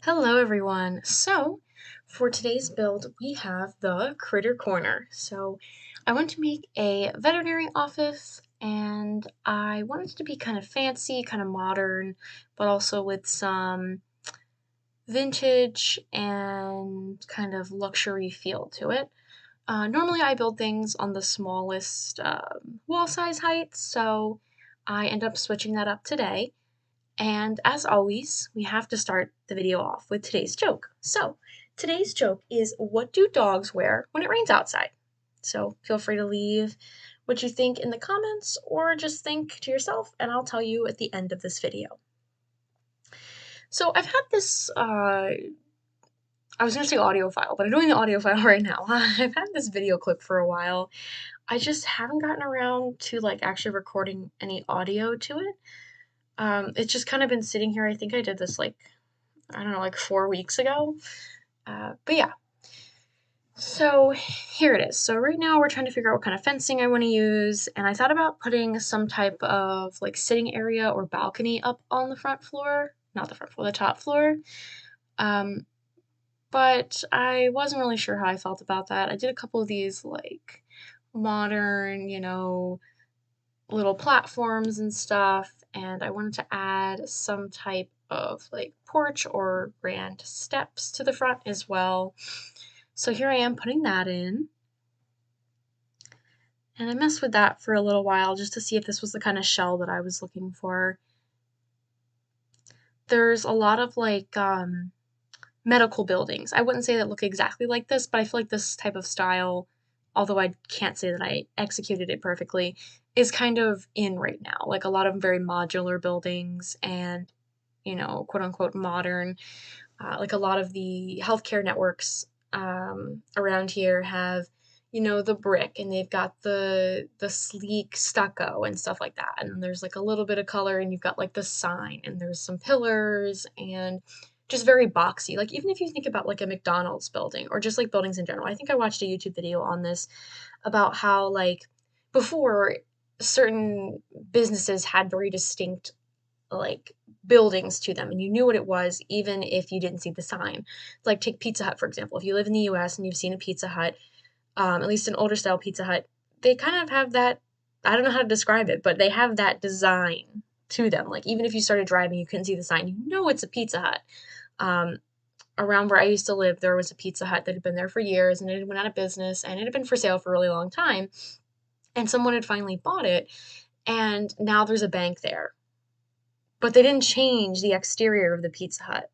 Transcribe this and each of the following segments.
Hello everyone. So for today's build, we have the Critter Corner. So I want to make a veterinary office and I want it to be kind of fancy, kind of modern, but also with some vintage and kind of luxury feel to it. Normally I build things on the smallest wall size height, so I end up switching that up today. And as always, we have to start the video off with today's joke. So, today's joke is, what do dogs wear when it rains outside? So, feel free to leave what you think in the comments or just think to yourself, and I'll tell you at the end of this video. So, I've had this, I was going to say audio file, but I'm doing the audio file right now. I've had this video clip for a while. I just haven't gotten around to actually recording any audio to it. It's just kind of been sitting here. I think I did this I don't know, 4 weeks ago. But yeah, so here it is. So right now we're trying to figure out what kind of fencing I want to use, and I thought about putting some type of sitting area or balcony up on the front floor, not the front floor, the top floor. But I wasn't really sure how I felt about that. I did a couple of these modern, little platforms and stuff, and I wanted to add some type of porch or grand steps to the front as well. So here I am putting that in. And I messed with that for a little while just to see if this was the kind of shell that I was looking for. There's a lot of medical buildings. I wouldn't say that look exactly like this, but I feel like this type of style, although I can't say that I executed it perfectly, is kind of in right now. Like a lot of very modular buildings and, quote unquote modern. Like a lot of the healthcare networks around here have, the brick, and they've got the sleek stucco and stuff like that. And then there's a little bit of color, and you've got the sign, and there's some pillars and just very boxy. Like even if you think about a McDonald's building or just buildings in general. I think I watched a YouTube video on this about how before certain businesses had very distinct like buildings to them and you knew what it was even if you didn't see the sign. Like take Pizza Hut, for example. If you live in the US and you've seen a Pizza Hut, at least an older style Pizza Hut, they kind of have that, I don't know how to describe it, but they have that design to them. Like even if you started driving, you couldn't see the sign, you know it's a Pizza Hut. Um, Around where I used to live, there was a Pizza Hut that had been there for years and it had went out of business and it had been for sale for a really long time. And someone had finally bought it and now there's a bank there. But they didn't change the exterior of the Pizza Hut.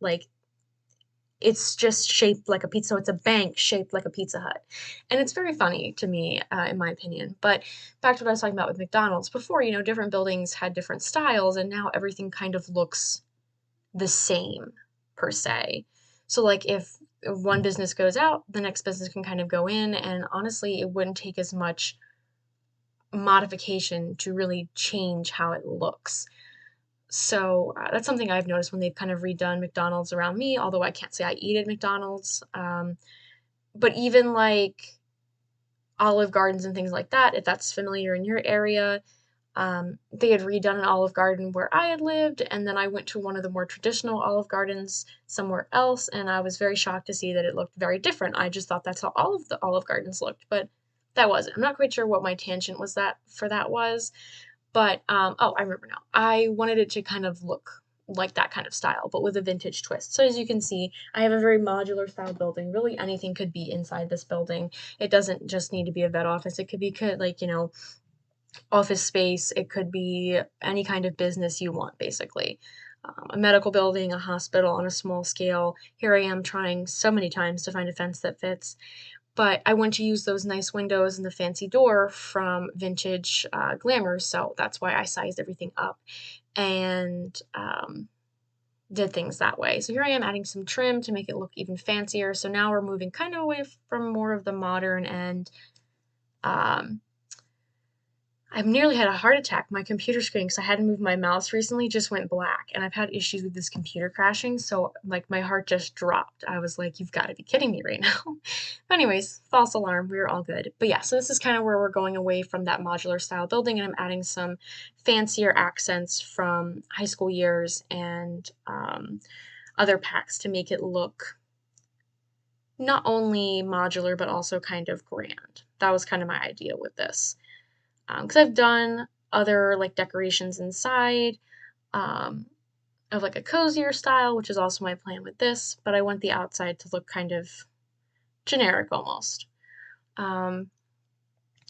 It's just shaped like a pizza. So it's a bank shaped like a Pizza Hut. And it's very funny to me, in my opinion. But back to what I was talking about with McDonald's. Before, different buildings had different styles, and now everything kind of looks the same, per se. So, if one business goes out, the next business can kind of go in, and honestly, it wouldn't take as much modification to really change how it looks. So that's something I've noticed when they've kind of redone McDonald's around me, although I can't say I eat at McDonald's. But even Olive Gardens and things like that, if that's familiar in your area, they had redone an Olive Garden where I had lived, and then I went to one of the more traditional Olive Gardens somewhere else, and I was very shocked to see that it looked very different. I just thought that's how all of the Olive Gardens looked, but that wasn't. I'm not quite sure what my tangent was that was. But, oh, I remember now. I wanted it to kind of look like that kind of style, but with a vintage twist. So as you can see, I have a very modular style building. Really anything could be inside this building. It doesn't just need to be a vet office. It could be office space. It could be any kind of business you want, basically. A medical building, a hospital on a small scale. Here I am trying so many times to find a fence that fits. But I want to use those nice windows and the fancy door from Vintage Glamour, so that's why I sized everything up and did things that way. So here I am adding some trim to make it look even fancier. So now we're moving kind of away from more of the modern and I've nearly had a heart attack. My computer screen, because I had to move my mouse recently, just went black. And I've had issues with this computer crashing. So, my heart just dropped. I was like, you've got to be kidding me right now. But anyways, false alarm. We were all good. But yeah, so this is kind of where we're going away from that modular style building. And I'm adding some fancier accents from high school years. And other packs to make it look not only modular, but also kind of grand. That was kind of my idea with this. Because I've done other like decorations inside um, of like a cozier style, which is also my plan with this, but I want the outside to look kind of generic almost. Um,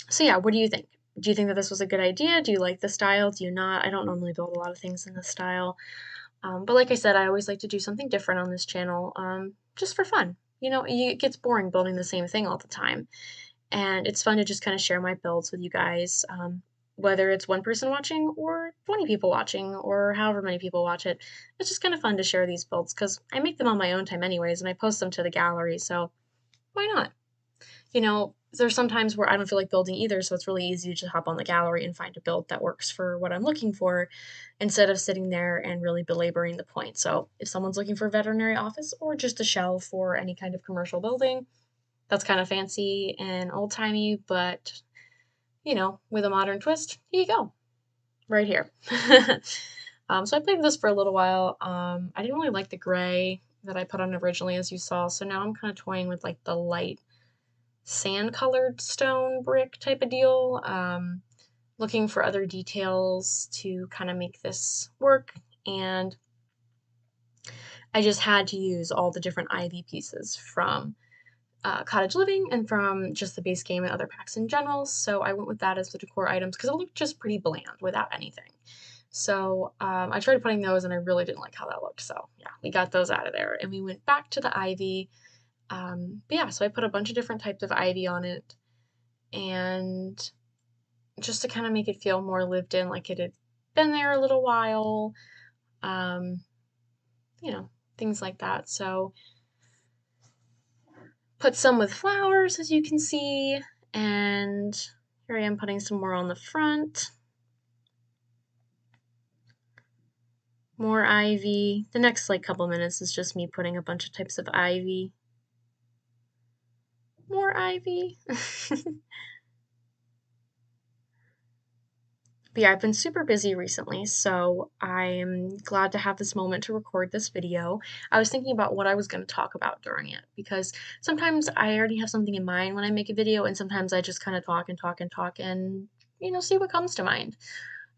so yeah, what do you think? Do you think that this was a good idea? Do you like the style? Do you not? I don't normally build a lot of things in this style. But like I said, I always like to do something different on this channel, just for fun. It gets boring building the same thing all the time. And it's fun to just kind of share my builds with you guys, whether it's one person watching or 20 people watching or however many people watch it. It's just kind of fun to share these builds because I make them on my own time anyways, and I post them to the gallery, so why not? There's some times where I don't feel like building either, so it's really easy to just hop on the gallery and find a build that works for what I'm looking for instead of sitting there and really belaboring the point. So if someone's looking for a veterinary office or just a shelf for any kind of commercial building, that's kind of fancy and old-timey, but with a modern twist, here you go, right here. So I played with this for a little while. I didn't really like the gray that I put on originally, as you saw, so now I'm kind of toying with like the light sand-colored stone brick type of deal, looking for other details to kind of make this work, and I just had to use all the different ivy pieces from Cottage Living and from just the base game and other packs in general, so I went with that as the decor items because it looked just pretty bland without anything. So I tried putting those and I really didn't like how that looked, so yeah, we got those out of there and we went back to the ivy. But yeah, so I put a bunch of different types of ivy on it, and just to kind of make it feel more lived in, like it had been there a little while, um, things like that. So put some with flowers, as you can see, and here I am putting some more on the front. More ivy. The next like couple minutes is just me putting a bunch of types of ivy. More ivy. But yeah, I've been super busy recently, so I'm glad to have this moment to record this video. I was thinking about what I was going to talk about during it, because sometimes I already have something in mind when I make a video, and sometimes I just kind of talk and talk and talk and, see what comes to mind.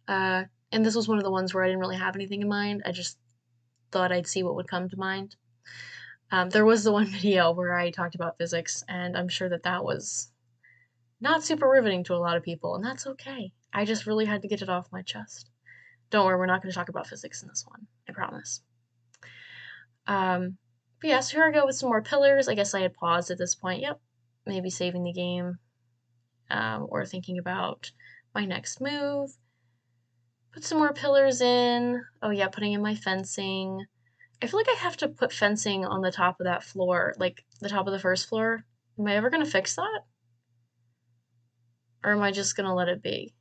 And this was one of the ones where I didn't really have anything in mind. I just thought I'd see what would come to mind. There was the one video where I talked about physics, and I'm sure that that was not super riveting to a lot of people, and that's okay. I just really had to get it off my chest. Don't worry, we're not going to talk about physics in this one, I promise. But yeah, so here I go with some more pillars. I guess I had paused at this point. Yep, maybe saving the game, or thinking about my next move. Put some more pillars in. Oh yeah, putting in my fencing. I feel like I have to put fencing on the top of that floor, like the top of the first floor. Am I ever going to fix that? Or am I just going to let it be?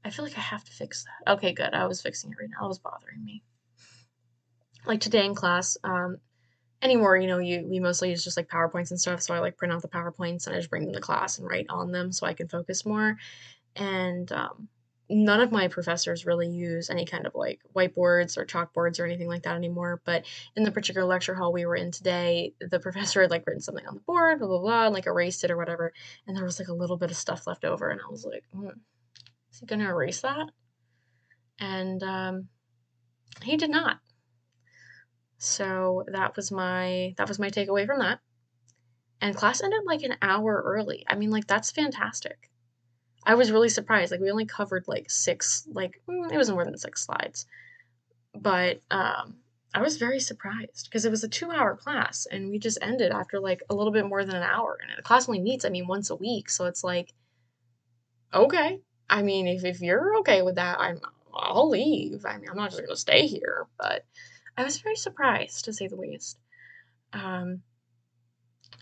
I feel like I have to fix that. Okay, good. I was fixing it right now. It was bothering me. Like today in class, anymore, we mostly use just like PowerPoints and stuff. So I like print out the PowerPoints and I just bring them to class and write on them so I can focus more. And none of my professors really use any kind of like whiteboards or chalkboards or anything like that anymore. But in the particular lecture hall we were in today, the professor had like written something on the board, blah, blah, blah, and like erased it or whatever. And there was like a little bit of stuff left over. And I was like, is he gonna erase that? And he did not. So that was my takeaway from that. And class ended like an hour early. I mean, like that's fantastic. I was really surprised. Like we only covered like six, like it was more than 6 slides. But I was very surprised because it was a 2-hour class and we just ended after like a little bit more than an hour. And the class only meets, I mean, once a week. So it's like, okay. I mean, if you're okay with that, I'll leave. I mean, I'm not just gonna stay here, but I was very surprised to say the least. Um,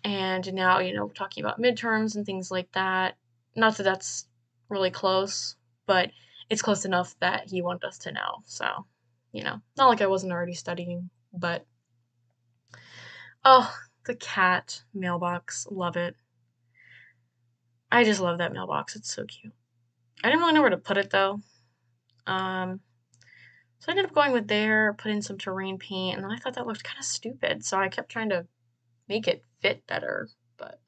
and now, talking about midterms and things like that. Not that that's really close, but it's close enough that he wanted us to know. So, not like I wasn't already studying, but oh, the cat mailbox, love it. I just love that mailbox. It's so cute. I didn't really know where to put it though. Um, So I ended up going with there, put in some terrain paint, and then I thought that looked kind of stupid, so I kept trying to make it fit better. But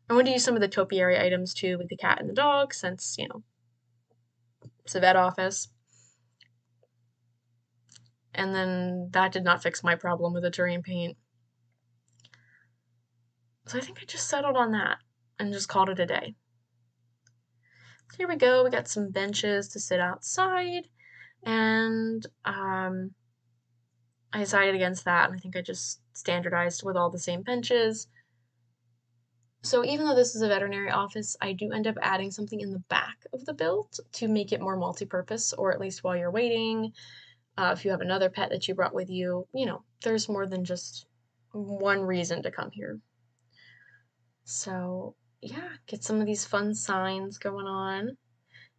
I wanted to use some of the topiary items too with the cat and the dog, since, it's a vet office. And then that did not fix my problem with the terrain paint. So I think I just settled on that and just called it a day. So here we go. We got some benches to sit outside, and I decided against that, and I think I just standardized with all the same benches. So even though this is a veterinary office, I do end up adding something in the back of the build to make it more multi-purpose, or at least while you're waiting. If you have another pet that you brought with you, there's more than just one reason to come here. So yeah, get some of these fun signs going on.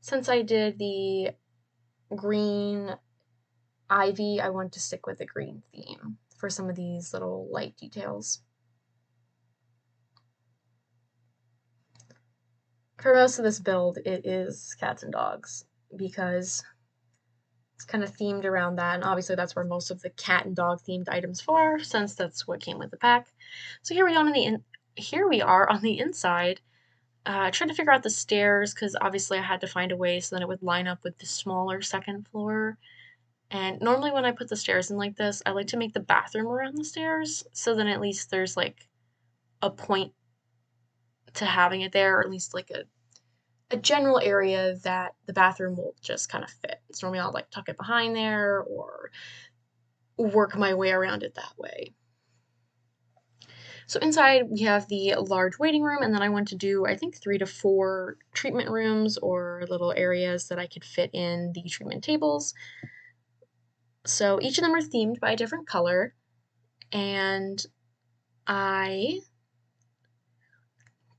Since I did the green ivy, I want to stick with the green theme for some of these little light details. For most of this build, it is cats and dogs because it's kind of themed around that, and obviously that's where most of the cat and dog themed items are, since that's what came with the pack. So here we are on the inside, trying to figure out the stairs because obviously I had to find a way so that it would line up with the smaller second floor. And normally when I put the stairs in like this, I like to make the bathroom around the stairs, so then at least there's like a point to having it there, or at least like a general area that the bathroom will just kind of fit. So normally I'll like tuck it behind there or work my way around it that way. So inside we have the large waiting room, and then I want to do, I think, 3 to 4 treatment rooms or little areas that I could fit in the treatment tables. So each of them are themed by a different color, and I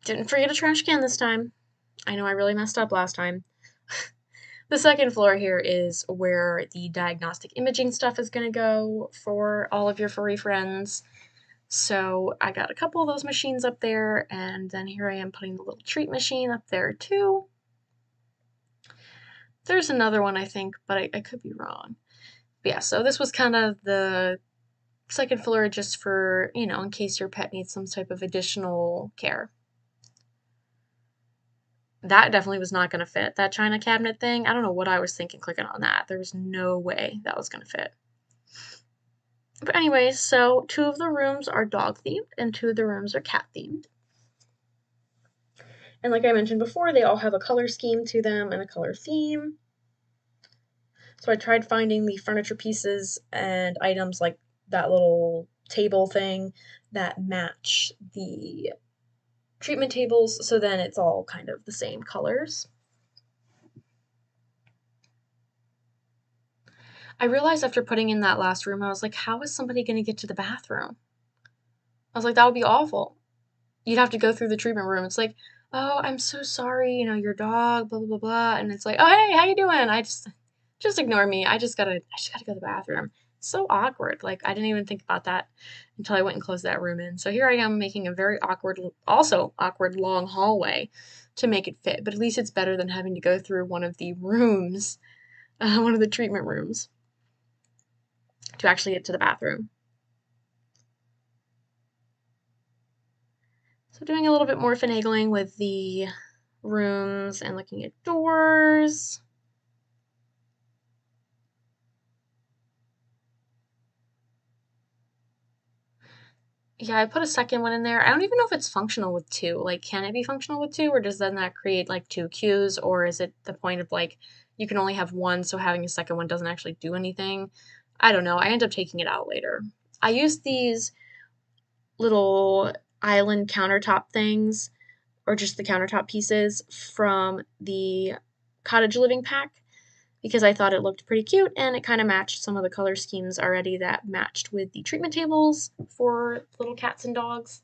didn't forget a trash can this time. I know I really messed up last time. The second floor here is where the diagnostic imaging stuff is going to go for all of your furry friends. So I got a couple of those machines up there, and then here I am putting the little treat machine up there too. There's another one, I think, but I could be wrong. But yeah, so this was kind of the second floor just for, in case your pet needs some type of additional care. That definitely was not going to fit. That china cabinet thing, I don't know what I was thinking clicking on that. There was no way that was going to fit. But anyways, so 2 of the rooms are dog themed and 2 of the rooms are cat themed. And like I mentioned before, they all have a color scheme to them and a color theme. So I tried finding the furniture pieces and items like that little table thing that match the treatment tables, so then it's all kind of the same colors. I realized after putting in that last room, I was like, how is somebody going to get to the bathroom? I was like, that would be awful. You'd have to go through the treatment room. It's like, oh, I'm so sorry, your dog, blah, blah, blah, blah. And it's like, oh, hey, how you doing? I just ignore me. I just gotta go to the bathroom. So awkward. Like, I didn't even think about that until I went and closed that room in. So here I am making a very also awkward long hallway to make it fit. But at least it's better than having to go through one of the rooms, one of the treatment rooms, to actually get to the bathroom. So doing a little bit more finagling with the rooms and looking at doors. Yeah, I put a second one in there. I don't even know if it's functional with 2. Like, can it be functional with 2, or does then that create like 2 queues, or is it the point of like you can only have one, so having a second one doesn't actually do anything? I don't know. I end up taking it out later. I used these little island countertop things, or just the countertop pieces from the cottage living pack, because I thought it looked pretty cute and it kind of matched some of the color schemes already that matched with the treatment tables for little cats and dogs.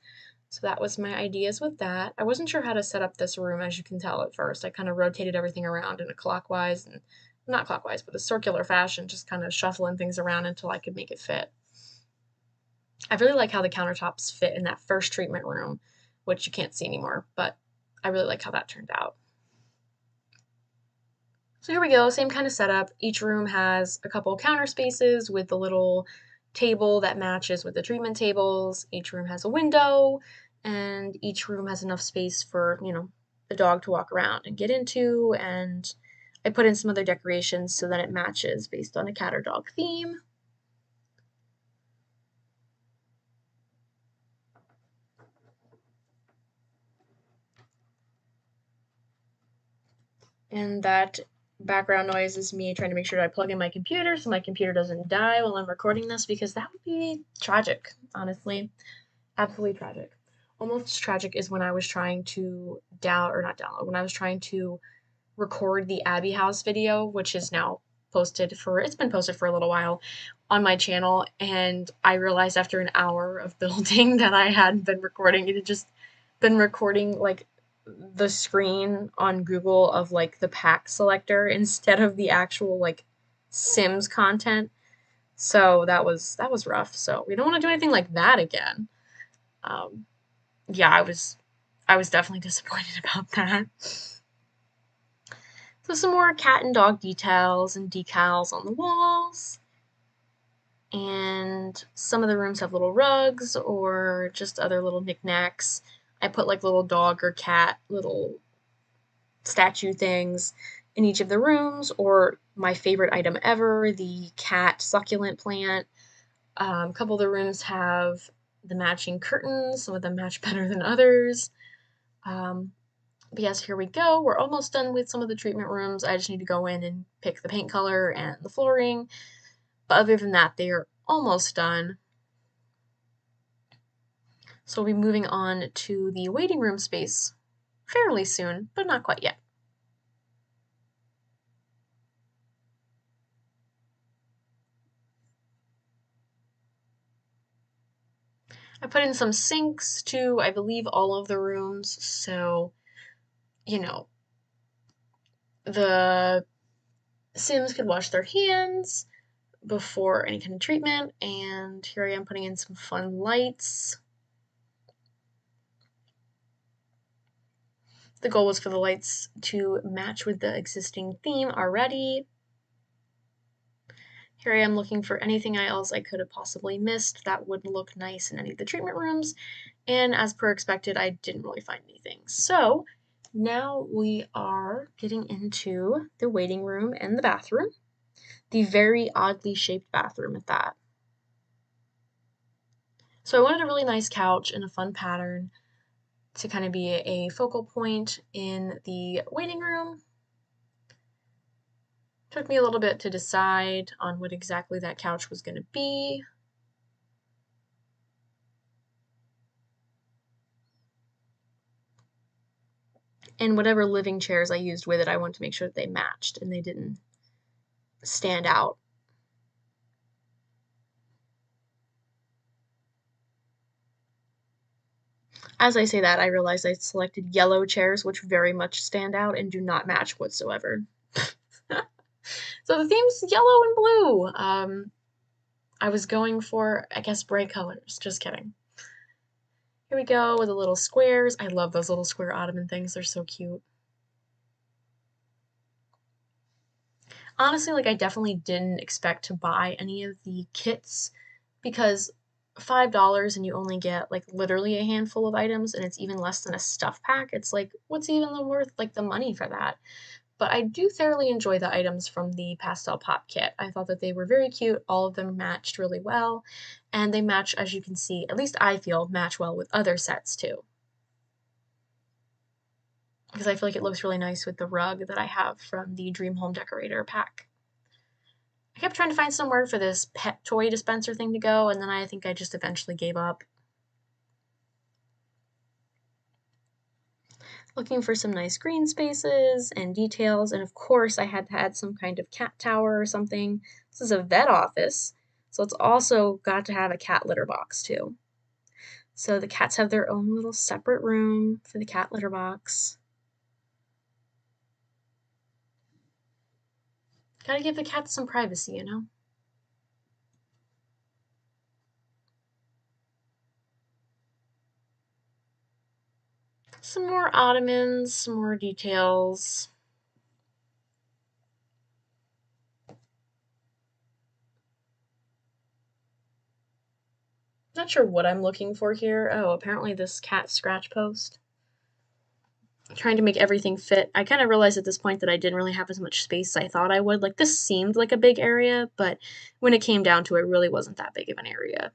So that was my ideas with that. I wasn't sure how to set up this room, as you can tell at first. I kind of rotated everything around in a clockwise, and not clockwise, but a circular fashion, just kind of shuffling things around until I could make it fit. I really like how the countertops fit in that first treatment room, which you can't see anymore, but I really like how that turned out. So here we go, same kind of setup. Each room has a couple counter spaces with the little table that matches with the treatment tables. Each room has a window, and each room has enough space for, the dog to walk around and get into. And I put in some other decorations so that it matches based on a cat or dog theme. And that background noise is me trying to make sure I plug in my computer so my computer doesn't die while I'm recording this, because that would be tragic, honestly. Absolutely tragic. Almost as tragic is when I was trying to when I was trying to record the Abbey House video, which is now it's been posted for a little while on my channel, and I realized after an hour of building that I hadn't been recording. It had just been recording like the screen on Google of like the pack selector instead of the actual like Sims content. So that was rough. So we don't want to do anything like that again. Um, yeah, I was definitely disappointed about that. So some more cat and dog details and decals on the walls. And some of the rooms have little rugs or just other little knickknacks. I put like little dog or cat little statue things in each of the rooms, or my favorite item ever, the cat succulent plant. A couple of the rooms have the matching curtains. Some of them match better than others. But yes, here we go. We're almost done with some of the treatment rooms. I just need to go in and pick the paint color and the flooring. But other than that, they are almost done. So we'll be moving on to the waiting room space fairly soon, but not quite yet. I put in some sinks to, I believe, all of the rooms, so, you know, the Sims could wash their hands before any kind of treatment. And here I am putting in some fun lights. The goal was for the lights to match with the existing theme already. Here I am looking for anything else I could have possibly missed that would look nice in any of the treatment rooms, and as per expected, I didn't really find anything. So now we are getting into the waiting room and the bathroom, the very oddly shaped bathroom at that. So I wanted a really nice couch and a fun pattern to kind of be a focal point in the waiting room. Took me a little bit to decide on what exactly that couch was going to be. And whatever living chairs I used with it, I wanted to make sure that they matched and they didn't stand out. As I say that, I realize I selected yellow chairs, which very much stand out and do not match whatsoever. So the theme's yellow and blue. I was going for, I guess, bright colors. Just kidding. Here we go with the little squares. I love those little square ottoman things. They're so cute. Honestly, like I definitely didn't expect to buy any of the kits because $5 and you only get like literally a handful of items, and it's even less than a stuff pack. It's like, what's even the worth like the money for that? But I do thoroughly enjoy the items from the pastel pop kit. I thought that they were very cute. All of them matched really well, and they match, as you can see, at least I feel, match well with other sets too. Because I feel like it looks really nice with the rug that I have from the Dream Home Decorator pack. I kept trying to find somewhere for this pet toy dispenser thing to go, and then I think I just eventually gave up. Looking for some nice green spaces and details, and of course I had to add some kind of cat tower or something. This is a vet office, so it's also got to have a cat litter box too. So the cats have their own little separate room for the cat litter box. Gotta give the cats some privacy, you know? Some more ottomans, some more details. Not sure what I'm looking for here. Oh, apparently this cat scratch post. Trying to make everything fit. I kind of realized at this point that I didn't really have as much space as I thought I would. Like, this seemed like a big area, but when it came down to it, really wasn't that big of an area.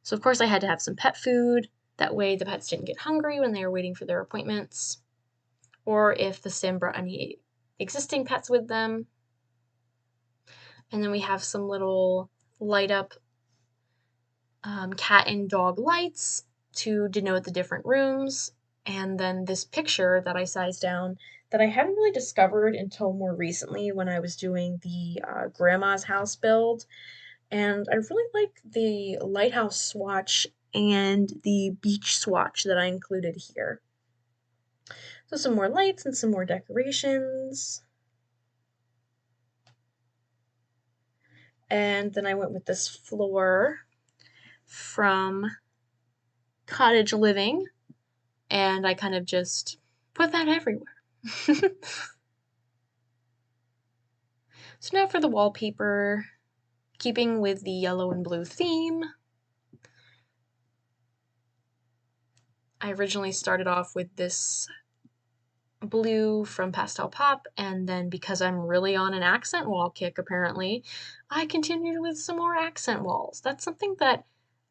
So, of course, I had to have some pet food. That way, the pets didn't get hungry when they were waiting for their appointments, or if the sim brought any existing pets with them. And then we have some little light up cat and dog lights to denote the different rooms. And then this picture that I sized down that I hadn't really discovered until more recently when I was doing the grandma's house build. And I really like the lighthouse swatch and the beach swatch that I included here. So some more lights and some more decorations. And then I went with this floor from Cottage Living, and I kind of just put that everywhere. So now for the wallpaper, keeping with the yellow and blue theme. I originally started off with this blue from Pastel Pop, and then because I'm really on an accent wall kick apparently, I continued with some more accent walls. That's something that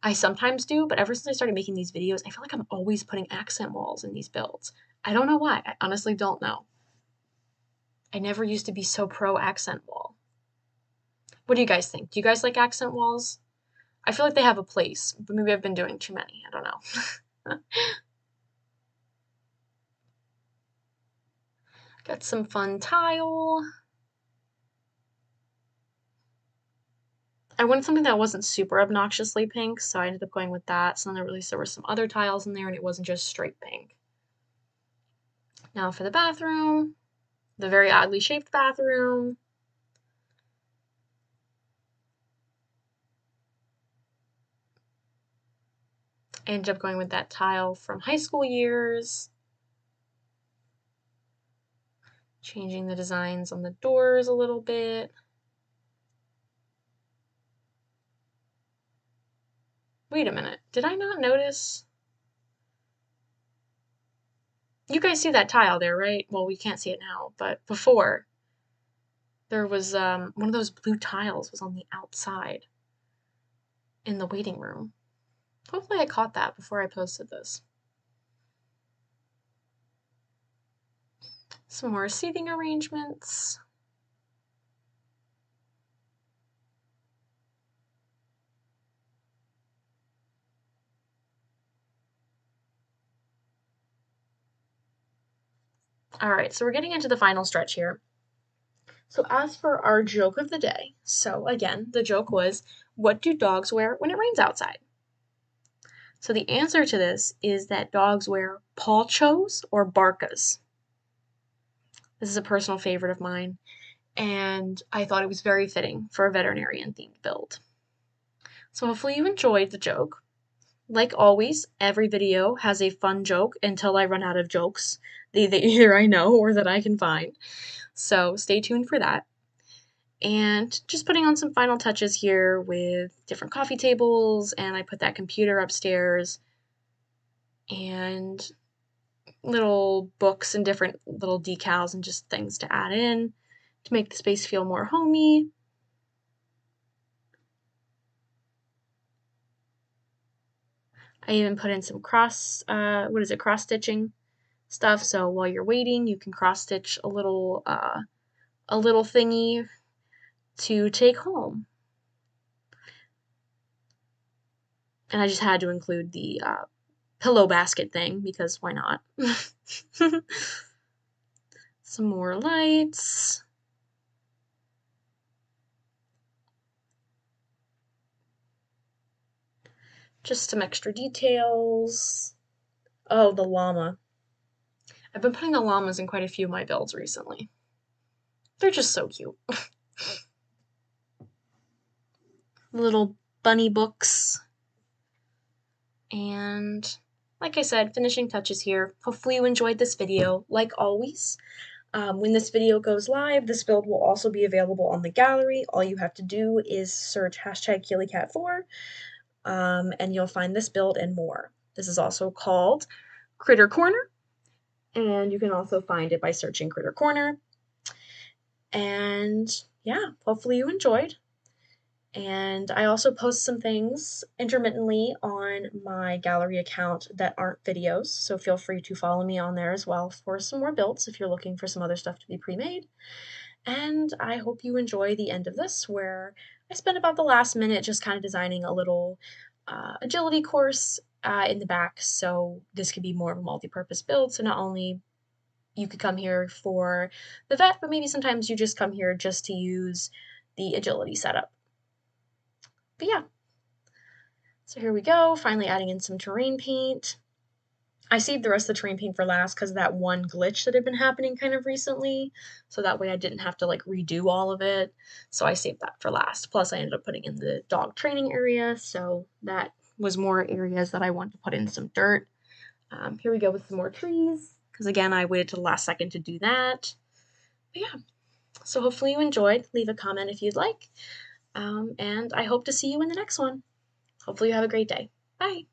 I sometimes do, but ever since I started making these videos, I feel like I'm always putting accent walls in these builds. I don't know why. I honestly don't know. I never used to be so pro accent wall. What do you guys think? Do you guys like accent walls? I feel like they have a place, but maybe I've been doing too many. I don't know. Got some fun tile. I wanted something that wasn't super obnoxiously pink, so I ended up going with that. So then there were some other tiles in there, and it wasn't just straight pink. Now for the bathroom, the very oddly shaped bathroom. I ended up going with that tile from high school years. Changing the designs on the doors a little bit. Wait a minute, did I not notice? You guys see that tile there, right? Well, we can't see it now, but before, there was one of those blue tiles was on the outside in the waiting room. Hopefully I caught that before I posted this. Some more seating arrangements. All right, so we're getting into the final stretch here. So as for our joke of the day, so again, the joke was, what do dogs wear when it rains outside? So the answer to this is that dogs wear ponchos or barcas. This is a personal favorite of mine, and I thought it was very fitting for a veterinarian themed build. So hopefully you enjoyed the joke. Like always, every video has a fun joke until I run out of jokes that either I know or that I can find. So stay tuned for that. And just putting on some final touches here with different coffee tables, and I put that computer upstairs, and little books and different little decals and just things to add in to make the space feel more homey. I even put in some cross stitching stuff. So while you're waiting, you can cross stitch a little thingy to take home. And I just had to include the pillow basket thing because why not? Some more lights. Just some extra details. Oh, the llama. I've been putting the llamas in quite a few of my builds recently. They're just so cute. Little bunny books. And like I said, finishing touches here. Hopefully you enjoyed this video. Like always, when this video goes live, this build will also be available on the gallery. All you have to do is search hashtag KeelyCat4. and you'll find this build and more. This is also called Critter Corner, and you can also find it by searching Critter Corner. And yeah, hopefully you enjoyed. And I also post some things intermittently on my gallery account that aren't videos, so feel free to follow me on there as well for some more builds if you're looking for some other stuff to be pre-made. And I hope you enjoy the end of this, where I spent about the last minute just kind of designing a little agility course in the back, so this could be more of a multi-purpose build. So not only you could come here for the vet, but maybe sometimes you just come here just to use the agility setup. But yeah, so here we go, finally adding in some terrain paint. I saved the rest of the terrain paint for last because of that one glitch that had been happening kind of recently, so that way I didn't have to like redo all of it, so I saved that for last. Plus I ended up putting in the dog training area, so that was more areas that I wanted to put in some dirt. Here we go with some more trees, because again, I waited to the last second to do that. But yeah, so hopefully you enjoyed. Leave a comment if you'd like, and I hope to see you in the next one. Hopefully you have a great day. Bye.